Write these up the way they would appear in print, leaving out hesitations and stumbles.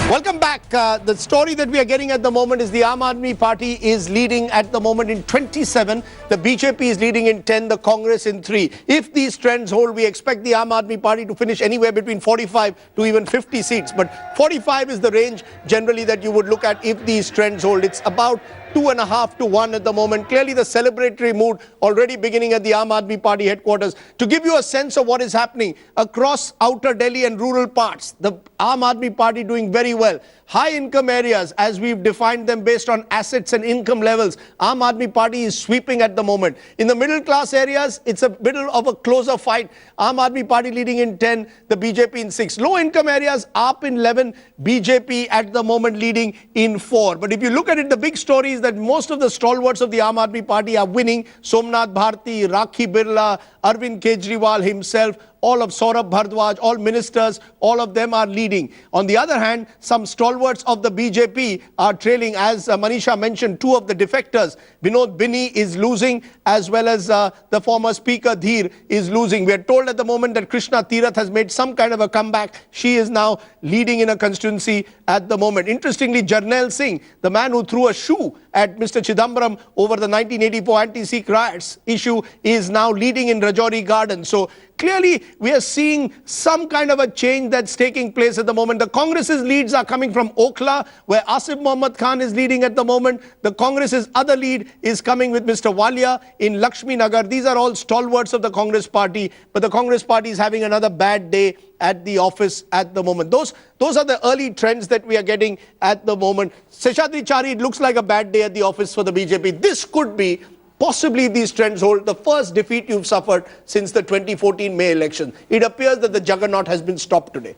Welcome back. The story that we are getting at the moment is the Aam Aadmi Party is leading at the moment in 27. The BJP is leading in 10, the Congress in 3. If these trends hold, we expect the Aam Aadmi Party to finish anywhere between 45 to even 50 seats. But 45 is the range generally that you would look at if these trends hold. It's about 2.5 to 1 at the moment. Clearly the celebratory mood already beginning at the Aam Aadmi Party headquarters. To give you a sense of what is happening across outer Delhi and rural parts, the Aam Aadmi Party doing very well. High income areas, as we've defined them based on assets and income levels, Aam Aadmi Party is sweeping at the moment. In the middle class areas, it's a middle of a closer fight. Aam Aadmi Party leading in 10, the BJP in 6. Low income areas, AAP in 11, BJP at the moment leading in 4. But if you look at it, the big story is that most of the stalwarts of the Aam Aadmi Party are winning. Somnath Bharti, Rakhi Birla, Arvind Kejriwal himself, all of Saurabh Bhardwaj, all ministers, all of them are leading. On the other hand, some stalwarts of the BJP are trailing. As Manisha mentioned, 2 of the defectors, Vinod Bini is losing, as well as the former speaker Dheer is losing. We are told at the moment that Krishna Tirath has made some kind of a comeback. She is now leading in a constituency at the moment. Interestingly, Jarnail Singh, the man who threw a shoe at Mr. Chidambaram over the 1984 anti-Sikh riots issue, is now leading in Rajouri Garden. So clearly, we are seeing some kind of a change that's taking place at the moment. The Congress's leads are coming from Okhla, where Asif Mohammad Khan is leading at the moment. The Congress's other lead is coming with Mr. Walia in Lakshmi Nagar. These are all stalwarts of the Congress party, but the Congress party is having another bad day at the office at the moment. Those are the early trends that we are getting at the moment. Seshadri Chari, it looks like a bad day at the office for the BJP. This could be, possibly these trends hold, the first defeat you've suffered since the 2014 May election. It appears that the juggernaut has been stopped today.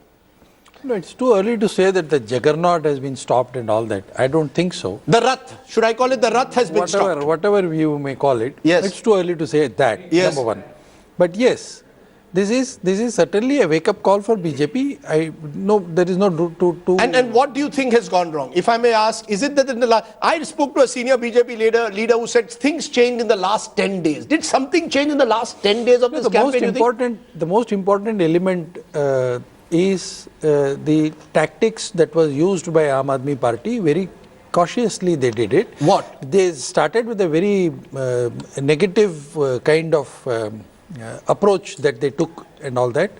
No, it's too early to say that the juggernaut has been stopped and all that. I don't think so. The Rath, should I call it the Rath has been stopped? Whatever you may call it, yes. It's too early to say that, yes. Number one. But yes, this is certainly a wake-up call for BJP. There is no to... And what do you think has gone wrong? If I may ask, is it that in the last... I spoke to a senior BJP leader who said things changed in the last 10 days. Did something change in the last 10 days of this campaign? The most important element is the tactics that was used by Aam Aadmi Party. Very cautiously they did it. What? They started with a very negative kind of approach that they took and all that.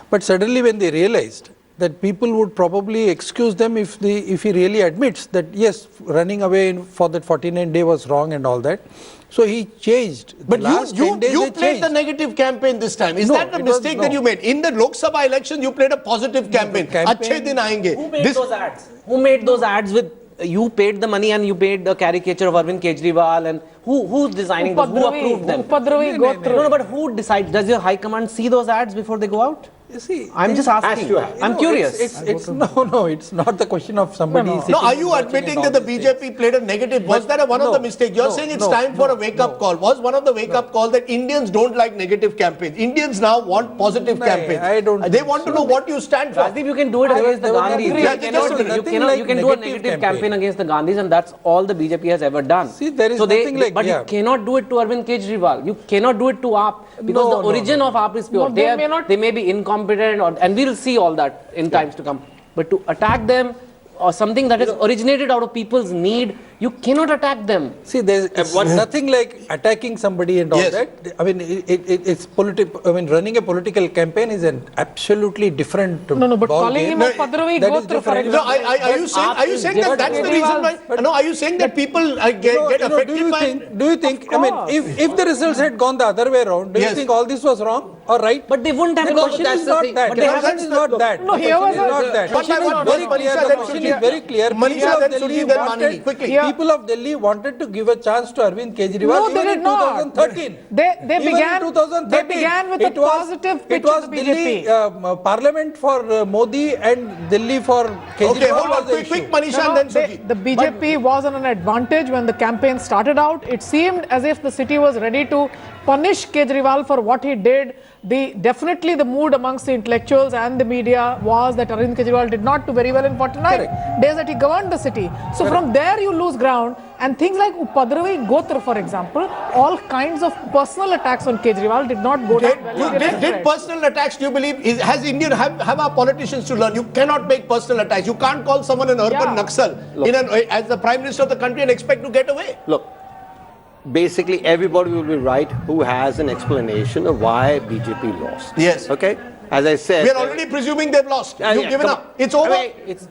But suddenly when they realized that people would probably excuse them if he really admits that yes, running away for that 49 day was wrong and all that. So he changed. But you played the negative campaign this time. Is that the mistake that you made? In the Lok Sabha election, you played a positive campaign. Achhe din aayenge. Who made those ads? Who made those ads with... You paid the money and you paid the caricature of Arvind Kejriwal, and who's designing those? Who approved them? No, but who decides? Does your high command see those ads before they go out? You see, I'm just asking. I'm curious. It's not the question of somebody. No, are you admitting that the BJP played a negative? Was that one of the mistakes? You're saying it's time for a wake-up call. Was one of the wake-up call that Indians don't like negative campaigns? Indians now want positive campaigns. I don't. They want to know what you stand for. Rajdeep, you can do it against the Gandhis. You can do a negative campaign against the Gandhis, and that's all the BJP has ever done. See, there is nothing like. But you cannot do it to Arvind Kejriwal. You cannot do it to AAP because the origin of AAP is pure. They may be incompetent, and we'll see all that in times to come. But to attack them or something that is originated out of people's need, you cannot attack them. See, there's nothing like attacking somebody and all that. I mean, it's political. I mean, running a political campaign is an absolutely different. But calling him a Padravi Gotra, for example. Are you saying that that's the reason why? No, are you saying that people get affected by? Do you think? I mean, if the results had gone the other way around, do you think all this was wrong or right? But they wouldn't have. The question is not that. The question is not that. No, here was not that. The question is very clear. People of Delhi wanted to give a chance to Arvind Kejriwal. No, they did not. 2013. They began with a positive pitch to the BJP. Delhi Parliament for Modi and Delhi for Kejriwal. Okay, hold on. Quick, Manisha, and then Suji. The BJP was on an advantage when the campaign started out. It seemed as if the city was ready to punish Kejriwal for what he did. Definitely the mood amongst the intellectuals and the media was that Arvind Kejriwal did not do very well in 49 days that he governed the city. So from there you lose ground, and things like Upadravi Gotra, for example, all kinds of personal attacks on Kejriwal did not go down well. Did personal attacks, do you believe, have our politicians to learn? You cannot make personal attacks. You can't call someone an urban Naxal as the Prime Minister of the country and expect to get away. Look, basically everybody will be right who has an explanation of why BJP lost. Yes. Okay? As I said... We are already presuming they've lost. You've given up. It's over.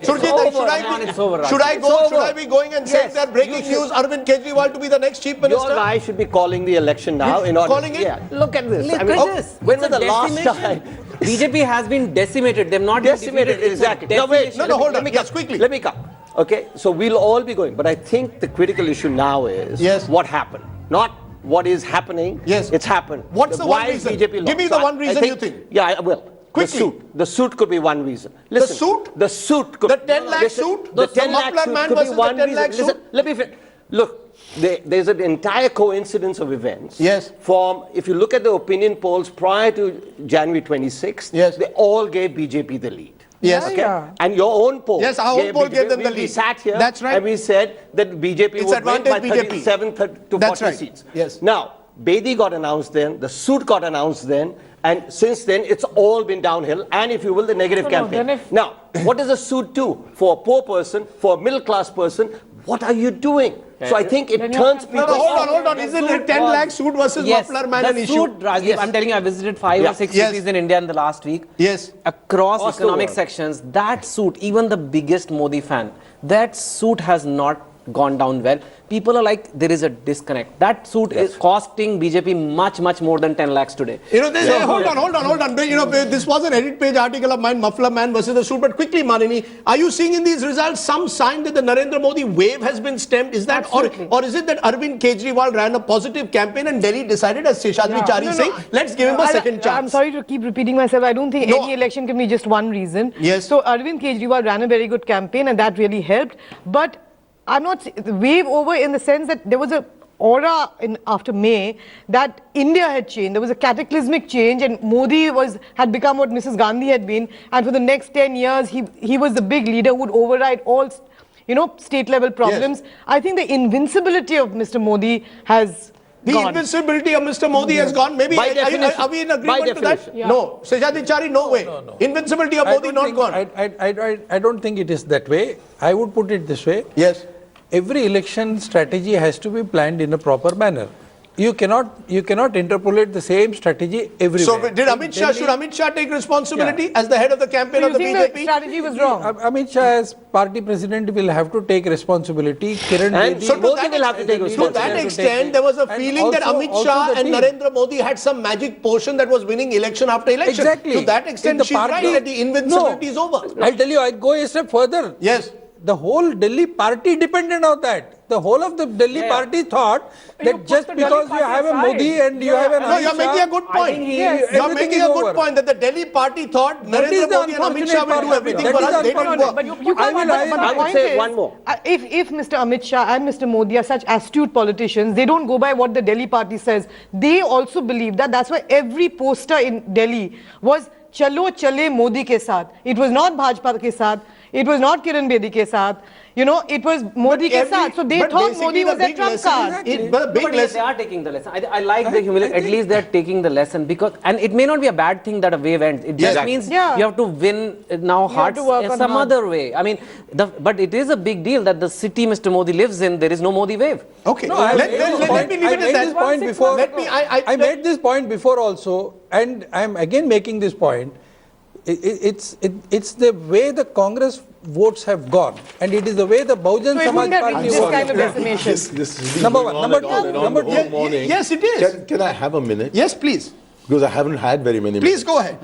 Should I be going and saying that breaking news, Arvind Kejriwal to be the next chief minister? Your guy should be calling the election now. Calling it? Yeah. Look at this. Look at this. When was the last time? BJP has been decimated. They've not decimated. Exactly. No, wait. No, hold on. Yes, quickly. Let me come. Okay, so we'll all be going. But I think the critical issue now is what happened. Not what is happening. Yes. It's happened. What's the one reason? BJP lost? Give me the one reason you think. Yeah, I will. Quickly. The suit could be one reason. Listen, the suit? The suit could The 10 lakh suit? The 10 lakh muffler suit man could versus be one the 10 reason. lakh suit? Listen, let me finish. Look, there's an entire coincidence of events. Yes. From, if you look at the opinion polls prior to January 26th, yes, they all gave BJP the lead. Yes. Okay? And your own poll. Yes, our own poll gave them the lead. We sat here. That's right. And we said that BJP would win by 37 to 40 seats. Yes. Now, Bedi got announced then, the suit got announced then, and since then it's all been downhill, and if you will, the negative campaign. Now, what does a suit do for a poor person, for a middle class person? What are you doing? So I think it turns people... No, hold on. Isn't it 10 lakh suit versus muffler man an issue? Suit, Rajiv, I'm telling you, I visited 5 or 6 cities in India in the last week. Yes. Across economic sections, that suit, even the biggest Modi fan, that suit has not gone down well. People are like, there is a disconnect. That suit is costing BJP much, much more than 10 lakhs today. Hold on. This was an edit page article of mine, Muffler Man versus the suit. But quickly, Marini, are you seeing in these results some sign that the Narendra Modi wave has been stemmed? Is that, or is it that Arvind Kejriwal ran a positive campaign and Delhi decided, as Seshadri Chari saying, let's give him a second chance? I'm sorry to keep repeating myself. I don't think any election can be just one reason. Yes. So Arvind Kejriwal ran a very good campaign and that really helped. But I'm not wave over in the sense that there was a aura after May that India had changed. There was a cataclysmic change, and Modi had become what Mrs. Gandhi had been. And for the next 10 years, he was the big leader who would override all, state level problems. Yes. I think the invincibility of Mr. Modi has gone. Invincibility of Mr. Modi has gone. Maybe are we in agreement to that? Yeah. No, Seshadri Chari, no way. No. Invincibility of Modi not gone. I don't think it is that way. I would put it this way. Yes. Every election strategy has to be planned in a proper manner. You cannot interpolate the same strategy everywhere. So should Amit Shah take responsibility as the head of the campaign of the BJP? The strategy was wrong. Amit Shah as party president will have to take responsibility. Kiran Bedi, so will have to take responsibility. To that extent, there was a feeling that Amit Shah and Narendra Modi had some magic potion that was winning election after election. Exactly. To that extent, she's right that the invincibility is over. I'll tell you, I'll go a step further. Yes. The whole Delhi party depended on that. The whole of the Delhi party thought that just because you have a Modi and you have an Amit Shah... No, you're making a good point. You're making a good point that the Delhi party thought Narendra Modi and Amit Shah will do everything for us. They didn't work. But I would say one more. If Mr. Amit Shah and Mr. Modi are such astute politicians, they don't go by what the Delhi party says. They also believe that. That's why every poster in Delhi was Chalo Chale Modi ke saath. It was not Bhajpa ke saath. It was not Kiran Bedi ke saath. It was Modi ke saath. So they thought Modi was a trump card. They are taking the lesson. I like the humility. At least they are taking the lesson, because, and it may not be a bad thing that a wave ends. It just means you have to win now hearts some other way. I mean, but it is a big deal that the city Mr. Modi lives in, there is no Modi wave. Okay. No, let me leave it at that. I made this point before also, and I'm again making this point. It's the way the Congress votes have gone, and it is the way the Bahujan Samaj Party this kind of decimation. This is number one. Number two. Morning. Yes, it is. Can I have a minute? Yes, please. Because I haven't had very many minutes. Please go ahead.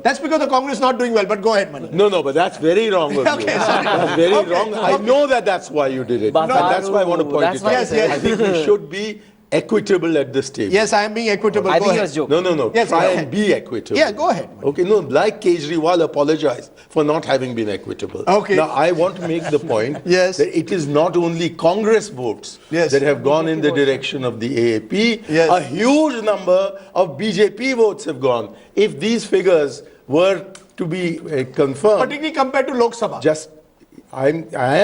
That's because the Congress is not doing well, but go ahead, Mani. No, but that's very wrong of you. Okay, sorry. That's very wrong. I know that's why you did it. And that's why I want to point it out. Yes. I think we should be equitable at this table. Yes, I am being equitable. I Go think he ahead. was joking. No. Yes, Try go and ahead. be equitable. Yeah, go ahead. Okay, no, like Kejriwal apologized for not having been equitable. Okay. Now, I want to make the point Yes. that it is not only Congress votes Yes. that have gone in the direction of the AAP. Yes. A huge number of BJP votes have gone. If these figures were to be confirmed, Particularly compared to Lok Sabha. I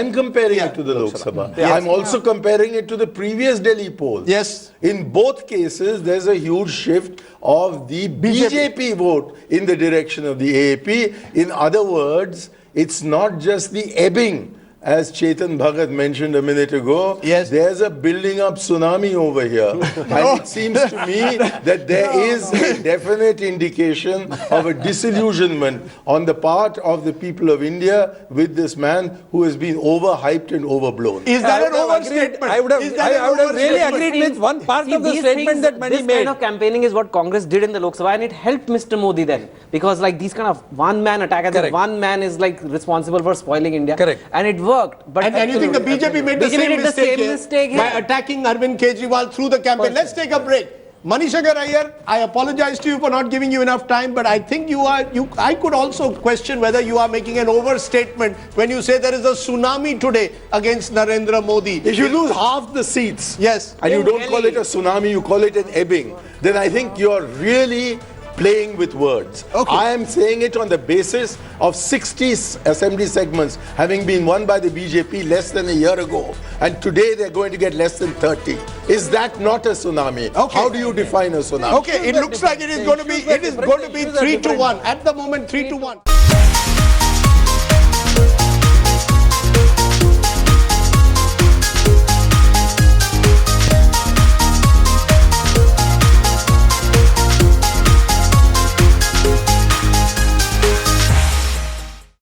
am comparing Yeah, it to the Lok Lok Sabha. Yes. I'm also comparing it to the previous Delhi poll. Yes. In both cases, there's a huge shift of the BJP vote in the direction of the AAP. In other words, it's not just the ebbing, as Chetan Bhagat mentioned a minute ago. Yes. There's a building up tsunami over here. And it seems to me that there is a definite indication of a disillusionment on the part of the people of India with this man who has been overhyped and overblown. Is that an overstatement? I would have, Is that an I would have really overstatement? agreed with one part See, of the these statement things, that Mani this made. kind of campaigning is what Congress did in the Lok Sabha, and it helped Mr. Modi then, because like these kind of one-man attack, and Correct. one man is like responsible for spoiling India. Correct. And it worked. But And you think the BJP made the BJP same did the mistake, same here mistake by here. attacking Arvind Kejriwal through the campaign? Let's take a break. Manishagar Iyer, I apologize to you for not giving you enough time, but I think I could also question whether you are making an overstatement when you say there is a tsunami today against Narendra Modi. If you lose half the seats, Yes. and you In don't call Delhi. it a tsunami, you call it an ebbing, then I think you're really playing with words. Okay. I am saying it on the basis of 60 assembly segments having been won by the BJP less than a year ago, and today they're going to get less than 30. Is that not a tsunami? Okay. How do you define a tsunami? Okay, it looks like it is going to be 3-1. At the moment, 3-1.